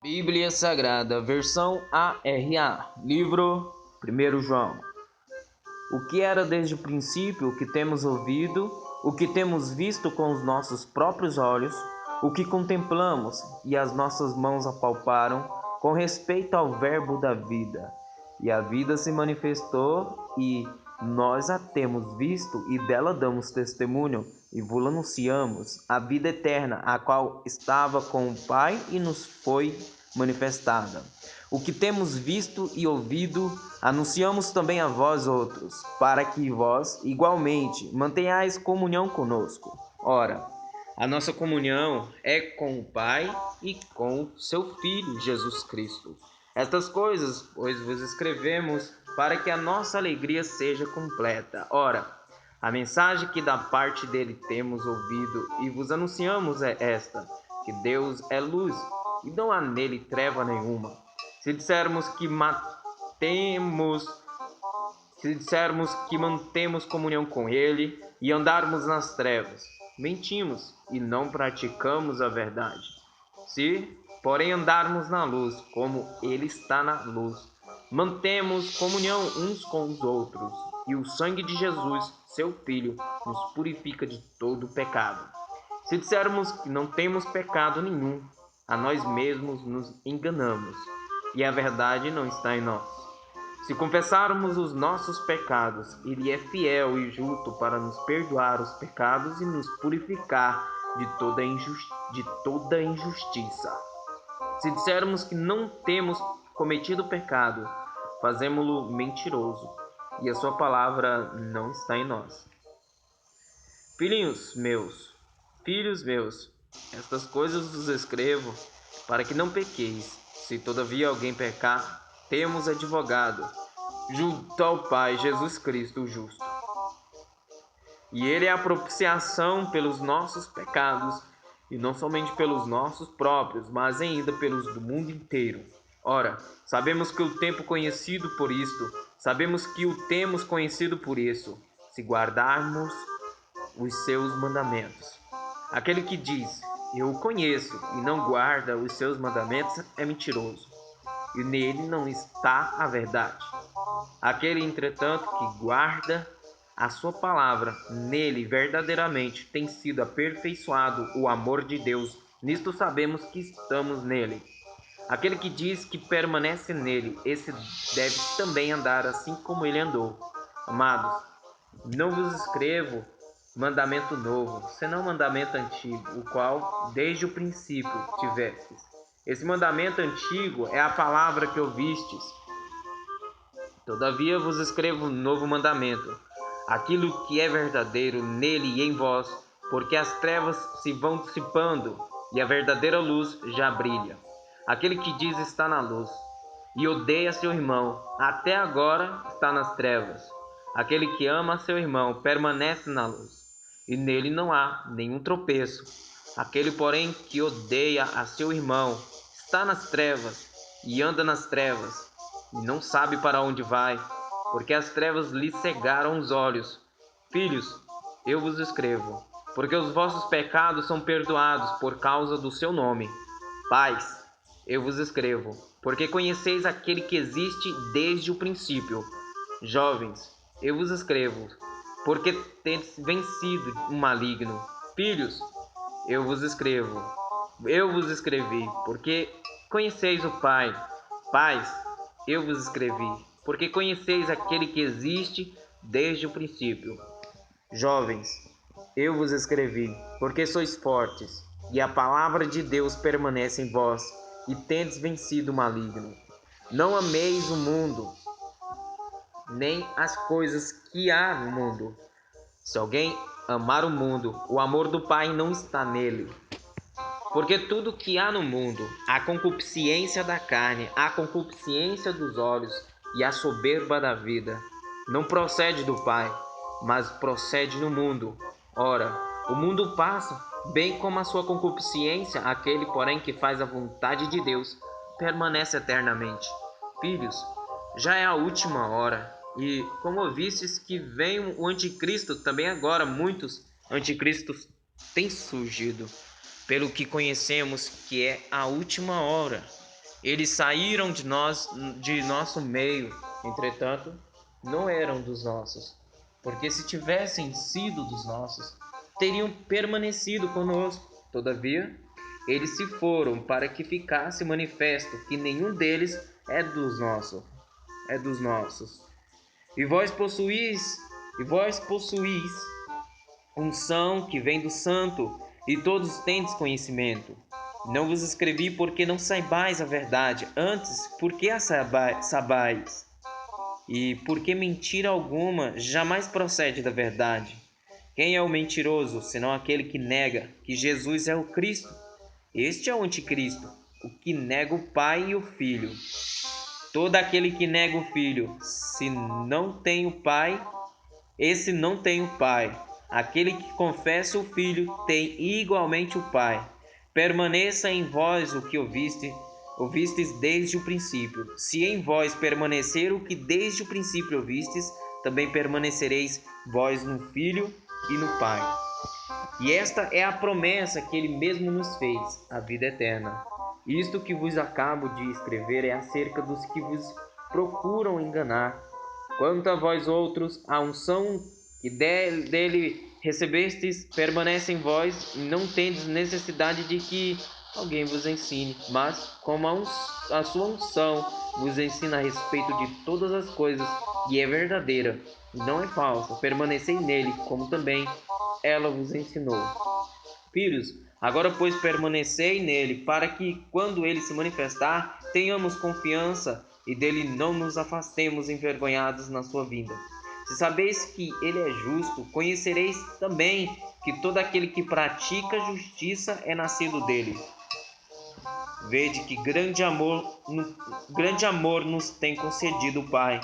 Bíblia Sagrada, versão ARA, livro 1 João. O que era desde o princípio, o que temos ouvido, o que temos visto com os nossos próprios olhos, o que contemplamos e as nossas mãos apalparam com respeito ao Verbo da vida. E a vida se manifestou e nós a temos visto e dela damos testemunho e vos anunciamos a vida eterna, a qual estava com o Pai e nos foi manifestada. O que temos visto e ouvido, anunciamos também a vós outros, para que vós, igualmente, mantenhais comunhão conosco. Ora, a nossa comunhão é com o Pai e com seu Filho, Jesus Cristo. Estas coisas, pois, vos escrevemos para que a nossa alegria seja completa. Ora, a mensagem que da parte dele temos ouvido e vos anunciamos é esta, que Deus é luz e não há nele treva nenhuma. Se dissermos que mantemos comunhão com ele e andarmos nas trevas, mentimos e não praticamos a verdade. Se, porém, andarmos na luz, como ele está na luz, mantemos comunhão uns com os outros, e o sangue de Jesus, seu Filho, nos purifica de todo pecado. Se dissermos que não temos pecado nenhum, a nós mesmos nos enganamos, e a verdade não está em nós. Se confessarmos os nossos pecados, ele é fiel e justo para nos perdoar os pecados e nos purificar de toda injustiça. Se dissermos que não temos cometido pecado, fazemo-lo mentiroso, e a sua palavra não está em nós. Filhos meus, estas coisas vos escrevo para que não pequeis. Se todavia alguém pecar, temos advogado junto ao Pai, Jesus Cristo o justo. E ele é a propiciação pelos nossos pecados, e não somente pelos nossos próprios, mas ainda pelos do mundo inteiro. Ora, sabemos que o temos conhecido por isso, se guardarmos os seus mandamentos. Aquele que diz, eu o conheço, e não guarda os seus mandamentos, é mentiroso, e nele não está a verdade. Aquele, entretanto, que guarda a sua palavra, nele verdadeiramente tem sido aperfeiçoado o amor de Deus. Nisto sabemos que estamos nele. Aquele que diz que permanece nele, esse deve também andar assim como ele andou. Amados, não vos escrevo mandamento novo, senão mandamento antigo, o qual desde o princípio tivestes. Esse mandamento antigo é a palavra que ouvistes. Todavia vos escrevo um novo mandamento, aquilo que é verdadeiro nele e em vós, porque as trevas se vão dissipando e a verdadeira luz já brilha. Aquele que diz está na luz e odeia seu irmão, até agora está nas trevas. Aquele que ama seu irmão permanece na luz, e nele não há nenhum tropeço. Aquele, porém, que odeia a seu irmão está nas trevas e anda nas trevas, e não sabe para onde vai, porque as trevas lhe cegaram os olhos. Filhos, eu vos escrevo, porque os vossos pecados são perdoados por causa do seu nome. Pais, eu vos escrevo, porque conheceis aquele que existe desde o princípio. Jovens, eu vos escrevo, porque tendes vencido o maligno. Filhos, eu vos escrevi, porque conheceis o Pai. Pais, eu vos escrevi, porque conheceis aquele que existe desde o princípio. Jovens, eu vos escrevi, porque sois fortes, e a palavra de Deus permanece em vós, e tendes vencido o maligno. Não ameis o mundo, nem as coisas que há no mundo. Se alguém amar o mundo, o amor do Pai não está nele. Porque tudo que há no mundo, a concupiscência da carne, a concupiscência dos olhos e a soberba da vida, não procede do Pai, mas procede do mundo. Ora, o mundo passa, bem como a sua concupiscência, aquele, porém, que faz a vontade de Deus, permanece eternamente. Filhos, já é a última hora, e como ouvistes que vem o anticristo, também agora muitos anticristos têm surgido. Pelo que conhecemos que é a última hora. Eles saíram de nosso meio, entretanto, não eram dos nossos, porque se tivessem sido dos nossos, teriam permanecido conosco. Todavia, eles se foram para que ficasse manifesto que nenhum deles é dos nossos. E vós possuís unção que vem do Santo, e todos tendes conhecimento. Não vos escrevi porque não saibais a verdade, antes porque a sabais, e porque mentira alguma jamais procede da verdade. Quem é o mentiroso, senão aquele que nega que Jesus é o Cristo? Este é o anticristo, o que nega o Pai e o Filho. Todo aquele que nega o Filho, se não tem o Pai, esse não tem o Pai. Aquele que confessa o Filho tem igualmente o Pai. Permaneça em vós o que ouvistes desde o princípio. Se em vós permanecer o que desde o princípio ouvistes, também permanecereis vós no Filho e no Pai. E esta é a promessa que Ele mesmo nos fez, a vida eterna. Isto que vos acabo de escrever é acerca dos que vos procuram enganar. Quanto a vós outros, a unção que dele recebestes permanece em vós, e não tendes necessidade de que alguém vos ensine, mas como a sua unção vos ensina a respeito de todas as coisas, e é verdadeira, e não é falsa, permanecei nele, como também ela vos ensinou. Filhos, agora pois permanecei nele, para que, quando ele se manifestar, tenhamos confiança e dele não nos afastemos envergonhados na sua vinda. Se sabeis que ele é justo, conhecereis também que todo aquele que pratica justiça é nascido dele. Vede que grande amor nos tem concedido o Pai,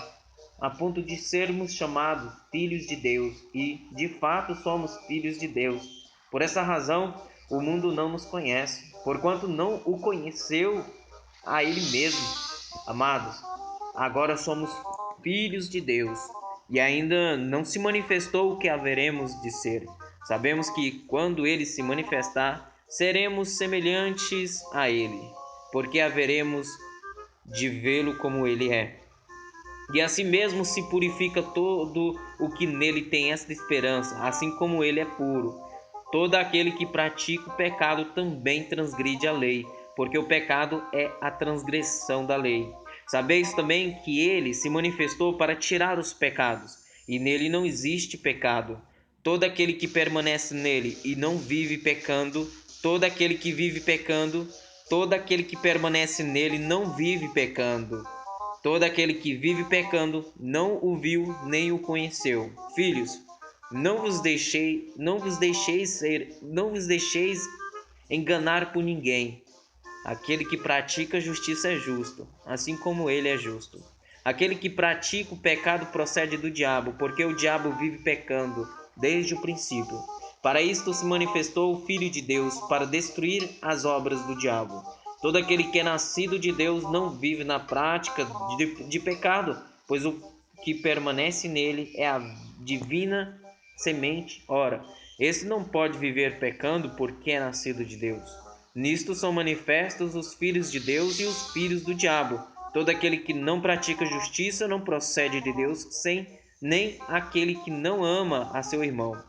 a ponto de sermos chamados filhos de Deus, e, de fato, somos filhos de Deus. Por essa razão, o mundo não nos conhece, porquanto não o conheceu a Ele mesmo. Amados, agora somos filhos de Deus, e ainda não se manifestou o que haveremos de ser. Sabemos que, quando Ele se manifestar, seremos semelhantes a Ele, porque haveremos de vê-lo como Ele é. E assim mesmo se purifica todo o que nele tem esta esperança, assim como ele é puro. Todo aquele que pratica o pecado também transgride a lei, porque o pecado é a transgressão da lei. Sabeis também que ele se manifestou para tirar os pecados, e nele não existe pecado. Todo aquele que permanece nele e não vive pecando, todo aquele que permanece nele não vive pecando. Todo aquele que vive pecando não o viu nem o conheceu. Filhos, não vos deixeis enganar por ninguém. Aquele que pratica a justiça é justo, assim como ele é justo. Aquele que pratica o pecado procede do diabo, porque o diabo vive pecando desde o princípio. Para isto se manifestou o Filho de Deus, para destruir as obras do diabo. Todo aquele que é nascido de Deus não vive na prática de pecado, pois o que permanece nele é a divina semente. Ora, esse não pode viver pecando porque é nascido de Deus. Nisto são manifestos os filhos de Deus e os filhos do diabo. Todo aquele que não pratica justiça não procede de Deus, nem aquele que não ama a seu irmão.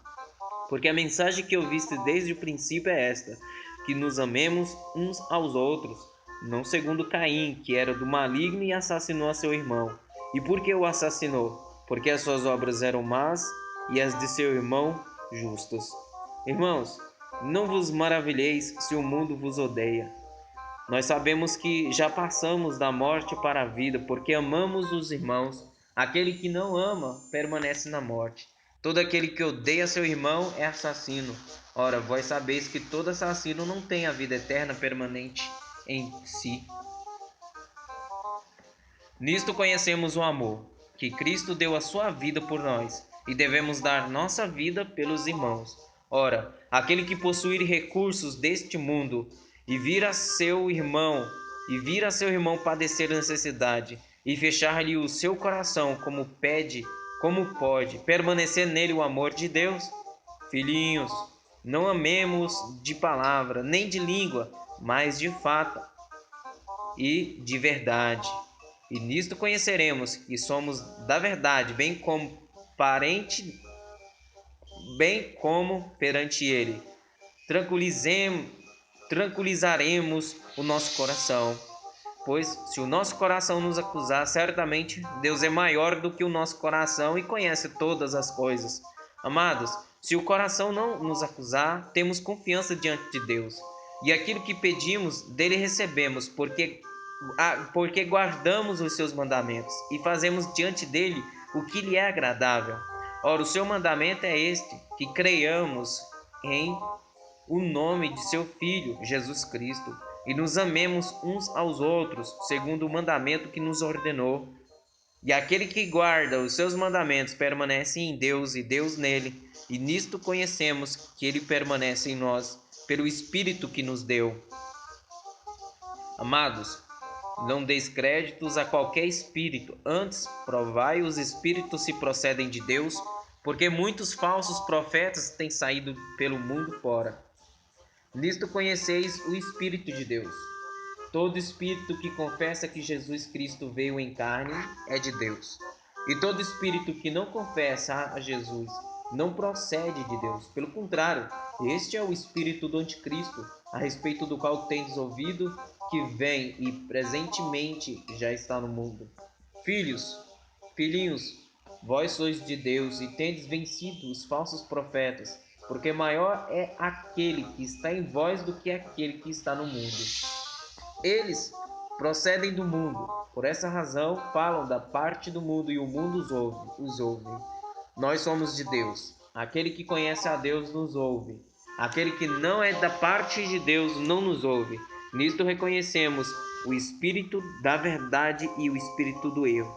Porque a mensagem que ouviste desde o princípio é esta: que nos amemos uns aos outros, não segundo Caim, que era do maligno e assassinou a seu irmão. E por que o assassinou? Porque as suas obras eram más e as de seu irmão justas. Irmãos, não vos maravilheis se o mundo vos odeia. Nós sabemos que já passamos da morte para a vida, porque amamos os irmãos. Aquele que não ama permanece na morte. Todo aquele que odeia seu irmão é assassino. Ora, vós sabeis que todo assassino não tem a vida eterna permanente em si. Nisto conhecemos o amor, que Cristo deu a sua vida por nós, e devemos dar nossa vida pelos irmãos. Ora, aquele que possuir recursos deste mundo e vir a seu irmão padecer necessidade e fechar-lhe o seu coração como pode permanecer nele o amor de Deus? Filhinhos, não amemos de palavra nem de língua, mas de fato e de verdade. E nisto conheceremos que somos da verdade, bem como perante ele. Tranquilizaremos o nosso coração, pois se o nosso coração nos acusar, certamente Deus é maior do que o nosso coração e conhece todas as coisas. Amados, se o coração não nos acusar, temos confiança diante de Deus. E aquilo que pedimos, dele recebemos, porque guardamos os seus mandamentos e fazemos diante dele o que lhe é agradável. Ora, o seu mandamento é este, que creiamos em o nome de seu Filho, Jesus Cristo, e nos amemos uns aos outros, segundo o mandamento que nos ordenou. E aquele que guarda os seus mandamentos permanece em Deus e Deus nele, e nisto conhecemos que ele permanece em nós, pelo Espírito que nos deu. Amados, não deis créditos a qualquer espírito, antes provai os espíritos se procedem de Deus, porque muitos falsos profetas têm saído pelo mundo fora. Nisto conheceis o Espírito de Deus. Todo espírito que confessa que Jesus Cristo veio em carne é de Deus. E todo espírito que não confessa a Jesus não procede de Deus. Pelo contrário, este é o espírito do anticristo, a respeito do qual tendes ouvido que vem e presentemente já está no mundo. Filhinhos, vós sois de Deus e tendes vencido os falsos profetas, porque maior é aquele que está em vós do que aquele que está no mundo. Eles procedem do mundo, por essa razão falam da parte do mundo e o mundo os ouve. Nós somos de Deus. Aquele que conhece a Deus nos ouve. Aquele que não é da parte de Deus não nos ouve. Nisto reconhecemos o espírito da verdade e o espírito do erro.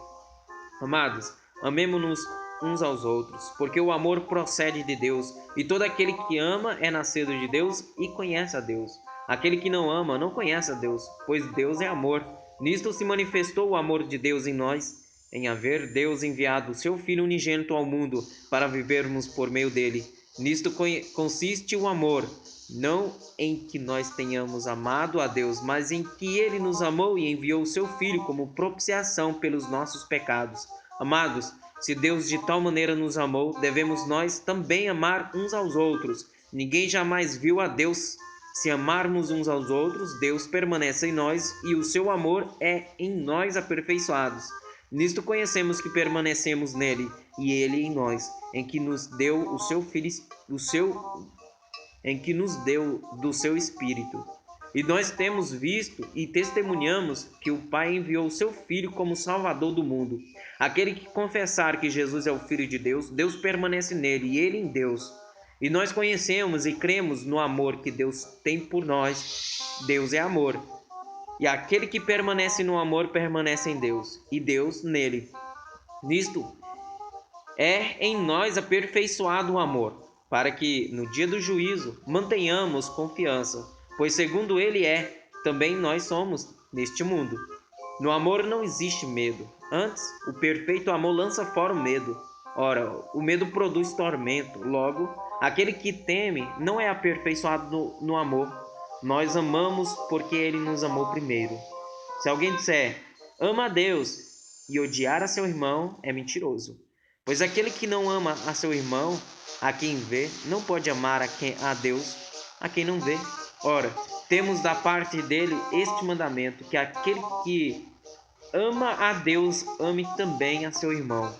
Amados, amemo-nos uns aos outros, porque o amor procede de Deus, e todo aquele que ama é nascido de Deus e conhece a Deus. Aquele que não ama não conhece a Deus, pois Deus é amor. Nisto se manifestou o amor de Deus em nós, em haver Deus enviado o seu Filho unigênito ao mundo para vivermos por meio dele. Nisto consiste o amor, não em que nós tenhamos amado a Deus, mas em que ele nos amou e enviou o seu Filho como propiciação pelos nossos pecados. Amados, se Deus de tal maneira nos amou, devemos nós também amar uns aos outros. Ninguém jamais viu a Deus. Se amarmos uns aos outros, Deus permanece em nós e o seu amor é em nós aperfeiçoado. Nisto conhecemos que permanecemos nele e ele em nós, em que nos deu o seu Filho, em que nos deu do seu Espírito. E nós temos visto e testemunhamos que o Pai enviou o seu Filho como Salvador do mundo. Aquele que confessar que Jesus é o Filho de Deus, Deus permanece nele e ele em Deus. E nós conhecemos e cremos no amor que Deus tem por nós. Deus é amor. E aquele que permanece no amor permanece em Deus, e Deus nele. Nisto é em nós aperfeiçoado o amor, para que no dia do juízo mantenhamos confiança, pois segundo ele também nós somos neste mundo. No amor não existe medo, antes o perfeito amor lança fora o medo. Ora, o medo produz tormento, logo, aquele que teme não é aperfeiçoado no amor. Nós amamos porque ele nos amou primeiro. Se alguém disser, ama a Deus, e odiar a seu irmão, é mentiroso. Pois aquele que não ama a seu irmão, a quem vê, não pode amar a Deus, a quem não vê. Ora, temos da parte dele este mandamento, que aquele que ama a Deus, ame também a seu irmão.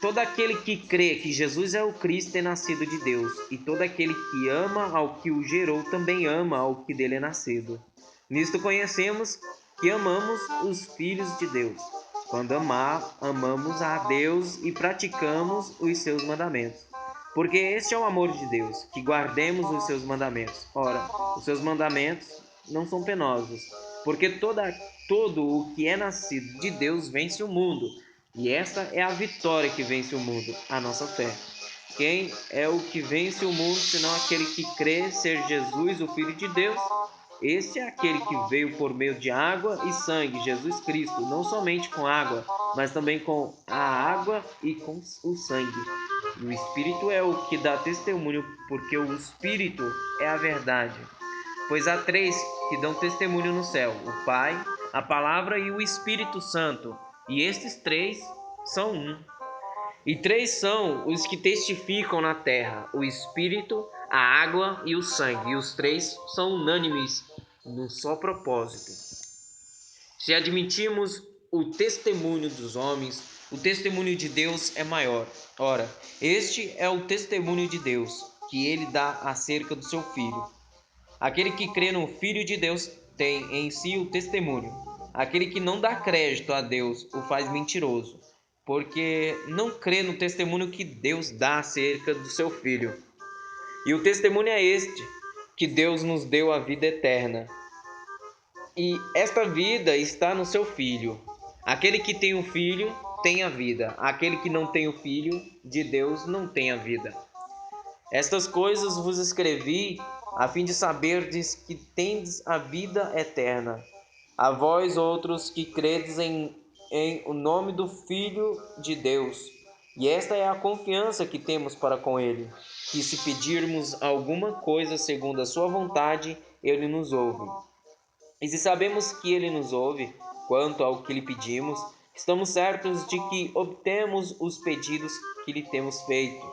Todo aquele que crê que Jesus é o Cristo é nascido de Deus, e todo aquele que ama ao que o gerou também ama ao que dele é nascido. Nisto conhecemos que amamos os filhos de Deus, quando amamos a Deus e praticamos os seus mandamentos. Porque este é o amor de Deus, que guardemos os seus mandamentos. Ora, os seus mandamentos não são penosos, porque todo o que é nascido de Deus vence o mundo. E esta é a vitória que vence o mundo, a nossa fé. Quem é o que vence o mundo, senão aquele que crê ser Jesus, o Filho de Deus? Este é aquele que veio por meio de água e sangue, Jesus Cristo, não somente com água, mas também com a água e com o sangue. E o Espírito é o que dá testemunho, porque o Espírito é a verdade. pois há três que dão testemunho no céu: o Pai, a Palavra e o Espírito Santo. E estes três são um. E três são os que testificam na terra: o Espírito, a água e o sangue. E os três são unânimes num só propósito. Se admitirmos o testemunho dos homens, o testemunho de Deus é maior. Ora, este é o testemunho de Deus, que ele dá acerca do seu Filho. Aquele que crê no Filho de Deus tem em si o testemunho. Aquele que não dá crédito a Deus o faz mentiroso, porque não crê no testemunho que Deus dá acerca do seu Filho. E o testemunho é este, que Deus nos deu a vida eterna. E esta vida está no seu Filho. Aquele que tem o Filho tem a vida. Aquele que não tem o Filho de Deus não tem a vida. Estas coisas vos escrevi a fim de saberdes que tendes a vida eterna. A vós outros que credes em o nome do Filho de Deus. E esta é a confiança que temos para com Ele, que se pedirmos alguma coisa segundo a sua vontade, Ele nos ouve. E se sabemos que Ele nos ouve, quanto ao que lhe pedimos, estamos certos de que obtemos os pedidos que lhe temos feito.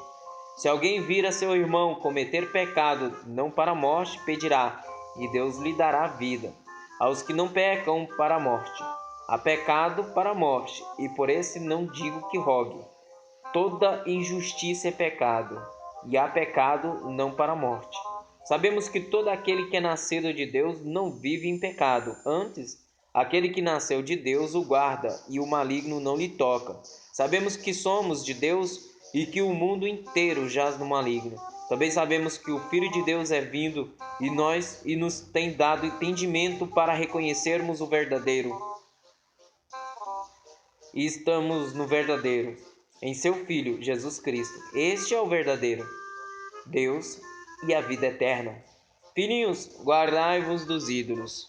Se alguém vir a seu irmão cometer pecado, não para a morte, pedirá, e Deus lhe dará vida. Aos que não pecam para a morte. Há pecado para a morte, e por esse não digo que rogue. Toda injustiça é pecado, e há pecado não para a morte. Sabemos que todo aquele que é nascido de Deus não vive em pecado. Antes, aquele que nasceu de Deus o guarda, e o maligno não lhe toca. Sabemos que somos de Deus e que o mundo inteiro jaz no maligno. Também sabemos que o Filho de Deus é vindo e nos tem dado entendimento para reconhecermos o verdadeiro. E estamos no verdadeiro, em seu Filho, Jesus Cristo. Este é o verdadeiro Deus e a vida eterna. Filhinhos, guardai-vos dos ídolos.